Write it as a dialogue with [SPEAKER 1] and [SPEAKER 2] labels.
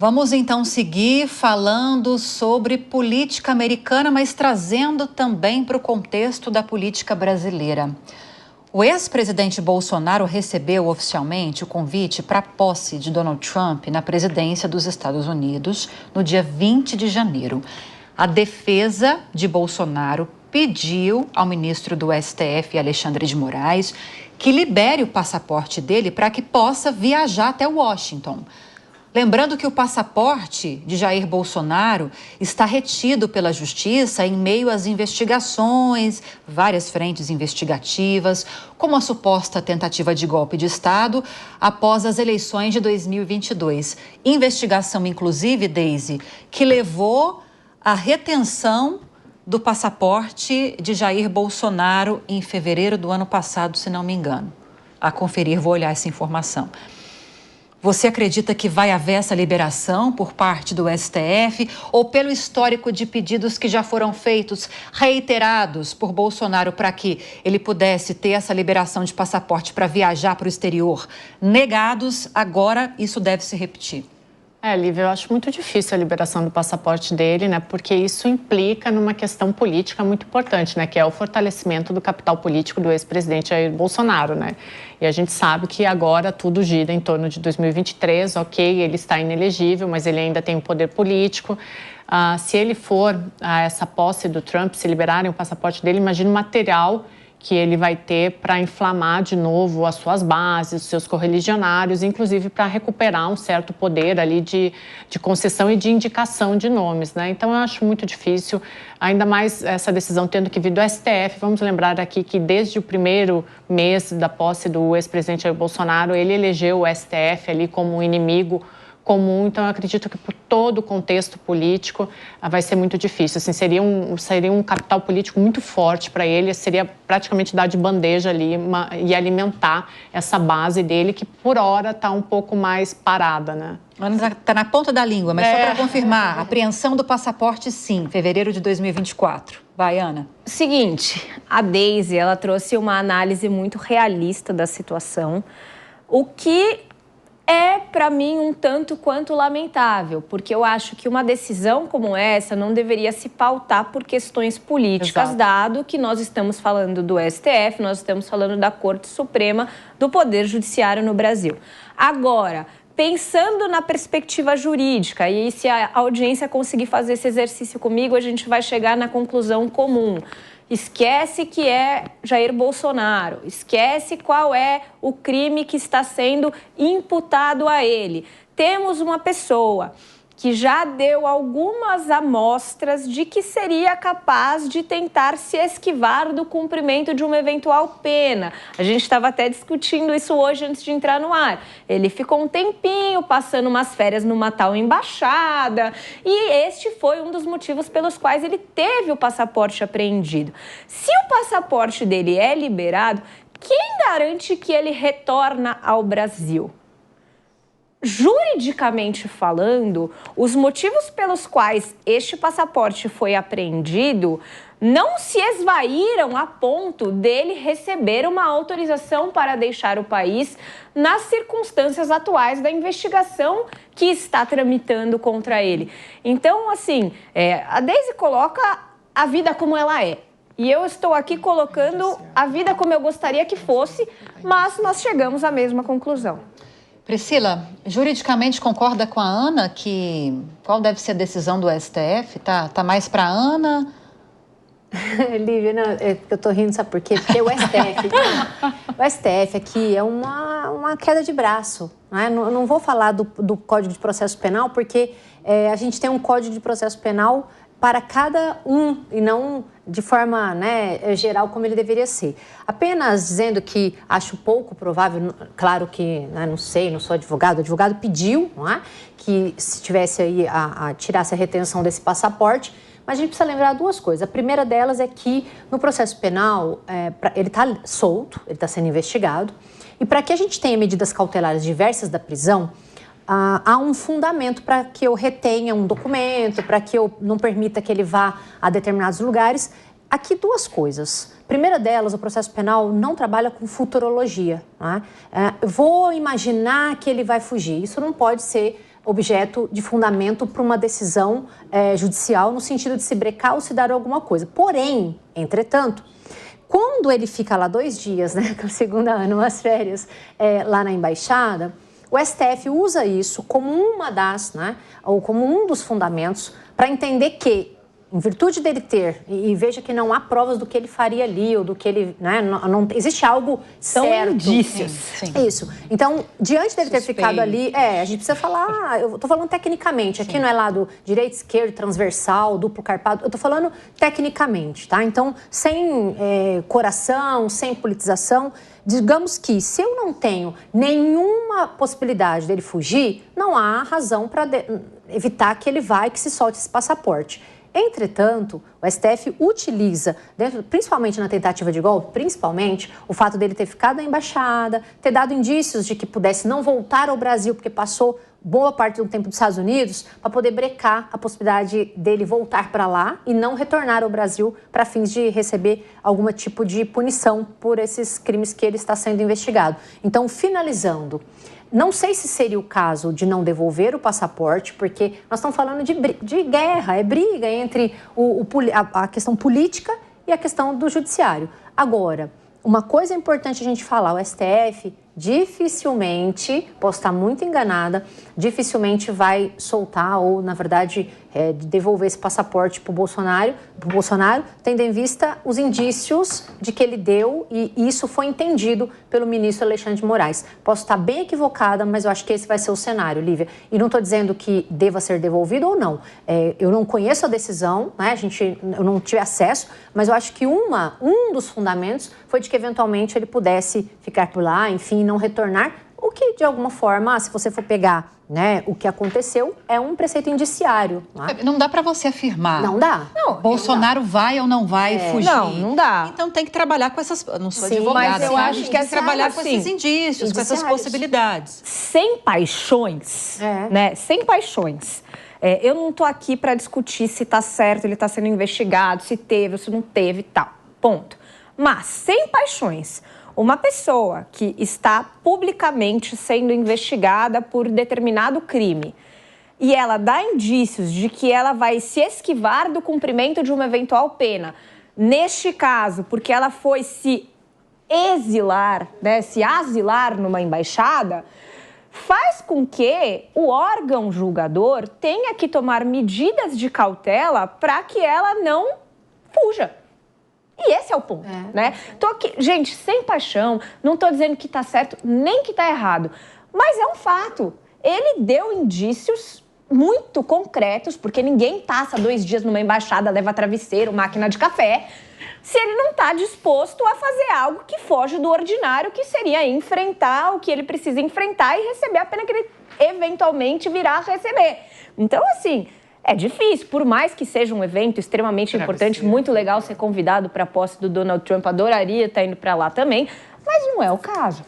[SPEAKER 1] Vamos então seguir falando sobre política americana, mas trazendo também para o contexto da política brasileira. O ex-presidente Bolsonaro recebeu oficialmente o convite para a posse de Donald Trump na presidência dos Estados Unidos no dia 20 de janeiro. A defesa de Bolsonaro pediu ao ministro do STF, Alexandre de Moraes, que libere o passaporte dele para que possa viajar até Washington. Lembrando que o passaporte de Jair Bolsonaro está retido pela Justiça em meio às investigações, várias frentes investigativas, como a suposta tentativa de golpe de Estado após as eleições de 2022. Investigação, inclusive, Deise, que levou à retenção do passaporte de Jair Bolsonaro em fevereiro do ano passado, se não me engano. A conferir, vou olhar essa informação. Você acredita que vai haver essa liberação por parte do STF ou pelo histórico de pedidos que já foram feitos, reiterados por Bolsonaro para que ele pudesse ter essa liberação de passaporte para viajar para o exterior, negados, agora isso deve se repetir?
[SPEAKER 2] Lívia, eu acho muito difícil a liberação do passaporte dele, né? Porque isso implica numa questão política muito importante, né? Que é o fortalecimento do capital político do ex-presidente Jair Bolsonaro, né? E a gente sabe que agora tudo gira em torno de 2023, ok, ele está inelegível, mas ele ainda tem um poder político. Se ele for a essa posse do Trump, se liberarem o passaporte dele, imagina o material que ele vai ter para inflamar de novo as suas bases, os seus correligionários, inclusive para recuperar um certo poder ali de concessão e de indicação de nomes, né? Então, eu acho muito difícil, ainda mais essa decisão tendo que vir do STF. Vamos lembrar aqui que desde o primeiro mês da posse do ex-presidente Jair Bolsonaro, ele elegeu o STF ali como um inimigo comum, então eu acredito que por todo o contexto político vai ser muito difícil, assim, seria um capital político muito forte para ele, seria praticamente dar de bandeja ali e alimentar essa base dele que por hora está um pouco mais parada, né?
[SPEAKER 1] Está na ponta da língua, mas só para confirmar, apreensão do passaporte sim, fevereiro de 2024. Vai, Ana.
[SPEAKER 3] Seguinte, a Deise, ela trouxe uma análise muito realista da situação, o que é, para mim, um tanto quanto lamentável, porque eu acho que uma decisão como essa não deveria se pautar por questões políticas, dado que nós estamos falando do STF, nós estamos falando da Corte Suprema do Poder Judiciário no Brasil. Agora, pensando na perspectiva jurídica, e se a audiência conseguir fazer esse exercício comigo, a gente vai chegar na conclusão comum. Esquece que é Jair Bolsonaro, esquece qual é o crime que está sendo imputado a ele. Temos uma pessoa que já deu algumas amostras de que seria capaz de tentar se esquivar do cumprimento de uma eventual pena. A gente estava até discutindo isso hoje antes de entrar no ar. Ele ficou um tempinho passando umas férias numa tal embaixada e este foi um dos motivos pelos quais ele teve o passaporte apreendido. Se o passaporte dele é liberado, quem garante que ele retorna ao Brasil? Juridicamente falando, os motivos pelos quais este passaporte foi apreendido não se esvaíram a ponto dele receber uma autorização para deixar o país nas circunstâncias atuais da investigação que está tramitando contra ele. Então, assim, a Deise coloca a vida como ela é. E eu estou aqui colocando a vida como eu gostaria que fosse, mas nós chegamos à mesma conclusão.
[SPEAKER 1] Priscila, juridicamente concorda com a Ana que qual deve ser a decisão do STF? Tá mais para a Ana?
[SPEAKER 4] Lívia, não, eu tô rindo, sabe por quê? Porque o STF aqui é uma queda de braço. Né? Não vou falar do Código de Processo Penal, porque a gente tem um Código de Processo Penal para cada um e não de forma geral como ele deveria ser. Apenas dizendo que acho pouco provável, claro que não sei, não sou advogado, o advogado pediu que se tivesse aí tirasse a retenção desse passaporte, mas a gente precisa lembrar duas coisas. A primeira delas é que no processo penal ele está solto, ele está sendo investigado, e para que a gente tenha medidas cautelares diversas da prisão, há um fundamento para que eu retenha um documento, para que eu não permita que ele vá a determinados lugares. Aqui duas coisas. Primeira delas, o processo penal não trabalha com futurologia. Vou imaginar que ele vai fugir. Isso não pode ser objeto de fundamento para uma decisão judicial no sentido de se brecar ou se dar alguma coisa. Porém, entretanto, quando ele fica lá 2 dias, né, com o segundo ano, umas férias, lá na embaixada, o STF usa isso como uma das, né, ou como um dos fundamentos para entender que, em virtude dele ter, e veja que não há provas do que ele faria ali, ou do que ele, né, não existe algo
[SPEAKER 3] São
[SPEAKER 4] certo.
[SPEAKER 3] indícios.
[SPEAKER 1] Sim.
[SPEAKER 4] Isso. Então, diante dele ter ficado ali, a gente precisa falar, eu tô falando tecnicamente, aqui não é lado direito, esquerdo, transversal, duplo carpado, eu tô falando tecnicamente, tá? Então, sem coração, sem politização, digamos que se eu não tenho nenhuma possibilidade dele fugir, não há razão para evitar que ele que se solte esse passaporte. Entretanto, o STF utiliza, principalmente na tentativa de golpe, principalmente o fato dele ter ficado na embaixada, ter dado indícios de que pudesse não voltar ao Brasil, porque passou boa parte do tempo dos Estados Unidos, para poder brecar a possibilidade dele voltar para lá e não retornar ao Brasil para fins de receber algum tipo de punição por esses crimes que ele está sendo investigado. Então, finalizando, não sei se seria o caso de não devolver o passaporte, porque nós estamos falando de guerra, é briga entre a questão política e a questão do judiciário. Agora, uma coisa importante a gente falar, o STF dificilmente, posso estar muito enganada, dificilmente vai soltar ou, na verdade, devolver esse passaporte para o Bolsonaro, tendo em vista os indícios de que ele deu, e isso foi entendido pelo ministro Alexandre de Moraes. Posso estar bem equivocada, mas eu acho que esse vai ser o cenário, Lívia. E não estou dizendo que deva ser devolvido ou não. Eu não conheço a decisão, né? Eu não tive acesso, mas eu acho que um dos fundamentos foi de que, eventualmente, ele pudesse ficar por lá, enfim, não retornar, o que, de alguma forma, se você for pegar, né, o que aconteceu, é um preceito indiciário.
[SPEAKER 1] Não dá para você afirmar.
[SPEAKER 4] Não dá.
[SPEAKER 1] Bolsonaro vai ou não vai fugir.
[SPEAKER 3] Não dá.
[SPEAKER 1] Então tem que trabalhar com essas... Não sou
[SPEAKER 4] Sim,
[SPEAKER 1] advogada.
[SPEAKER 3] mas eu acho que
[SPEAKER 1] tem que trabalhar com
[SPEAKER 3] assim,
[SPEAKER 1] esses indícios, com essas possibilidades.
[SPEAKER 3] Sem paixões, né? Sem paixões. Eu não estou aqui para discutir se está certo, ele está sendo investigado, se teve ou se não teve e tal. Ponto. Mas, sem paixões, uma pessoa que está publicamente sendo investigada por determinado crime e ela dá indícios de que ela vai se esquivar do cumprimento de uma eventual pena, neste caso, porque ela foi se exilar, né, se asilar numa embaixada, faz com que o órgão julgador tenha que tomar medidas de cautela para que ela não fuja. E esse é o ponto, né? Tô aqui, gente, sem paixão, não tô dizendo que tá certo nem que tá errado, mas é um fato. Ele deu indícios muito concretos, porque ninguém passa 2 dias numa embaixada, leva travesseiro, máquina de café, se ele não tá disposto a fazer algo que foge do ordinário, que seria enfrentar o que ele precisa enfrentar e receber a pena que ele eventualmente virá a receber. Então, assim... É difícil, por mais que seja um evento extremamente importante, muito legal ser convidado para a posse do Donald Trump, adoraria estar indo para lá também, mas não é o caso.